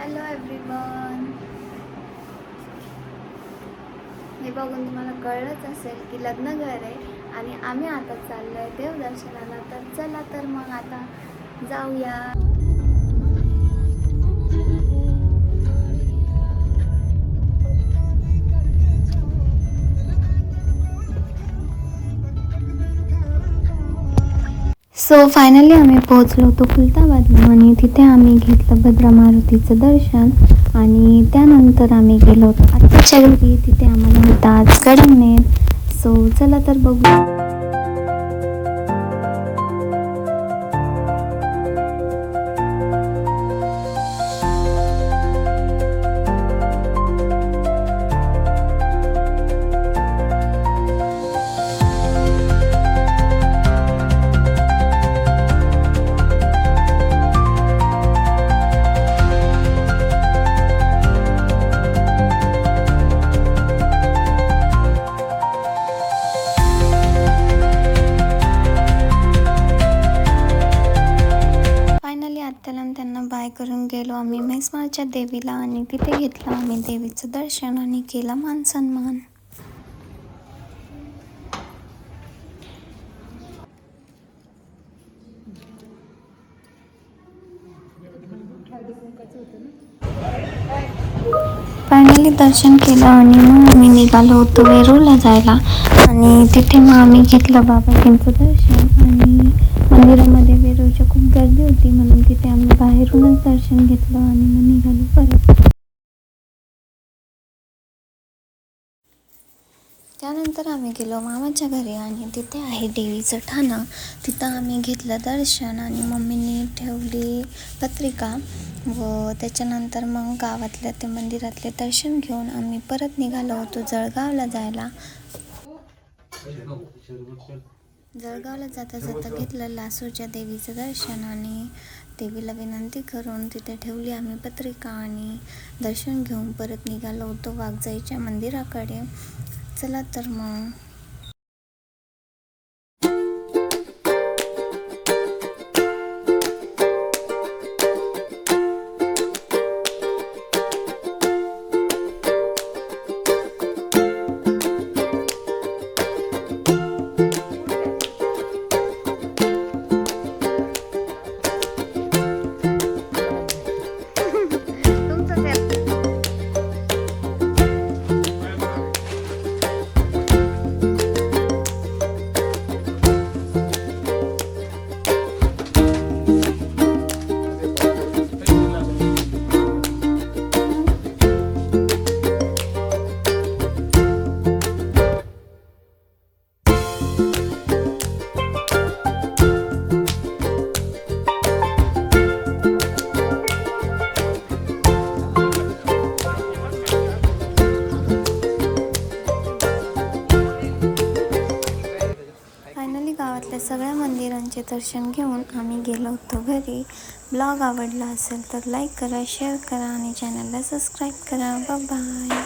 Hello everyone. हे बघून तुम्हाला कळलंच असेल की लग्नघर आहे आणि आम्ही आता चाललो आहे देवदर्शनाला. तर चला तर मग आता जाऊया. सो फायनली आम्ही पोहोचलो होतो खुलताबादला आणि तिथे आम्ही घेतलं भद्रा मारुतीचं दर्शन आणि त्यानंतर आम्ही गेलो होतो आत्याच्या घरी. तिथे आम्हाला होता आज कडंगनेर. सो चला तर बघू. त्यांना बाय करून गेलो आम्ही म्हैसमाळच्या देवीला आणि तिथे घेतलं आम्ही देवीचं दर्शन आणि केला मान सन्मान. फायनली दर्शन केलं आणि मग आम्ही निघालो होतो वेरूळला जायला आणि तिथे मग आम्ही घेतलं बाबाजींचं दर्शन आणि मंदिरामध्ये वेरूळच्या खूप गर्दी होती म्हणून तिथे आम्ही बाहेरूनच दर्शन घेतलं आणि मग निघालो परत. त्यानंतर आम्ही गेलो मामाच्या घरी आणि तिथे आहे देवीचं ठाणं. तिथं आम्ही घेतलं दर्शन आणि मम्मीने ठेवली पत्रिका व त्याच्यानंतर मग गावातल्या ते मंदिरातले दर्शन घेऊन आम्ही परत निघालो होतो जळगावला जायला. जळगावला जाता जाता घेतलं लासूरच्या देवीचं दर्शन आणि देवीला विनंती करून तिथे ठेवली आम्ही पत्रिका आणि दर्शन घेऊन परत निघालो होतो वाघजाईच्या मंदिराकडे. चला तर मग. गावातल्या सगळ्या मंदिरांचे दर्शन घेऊन आम्ही गेलो होतो घरी. ब्लॉग आवडला असेल तर लाईक करा, शेअर करा आणि चॅनलला सबस्क्राईब करा. बाय.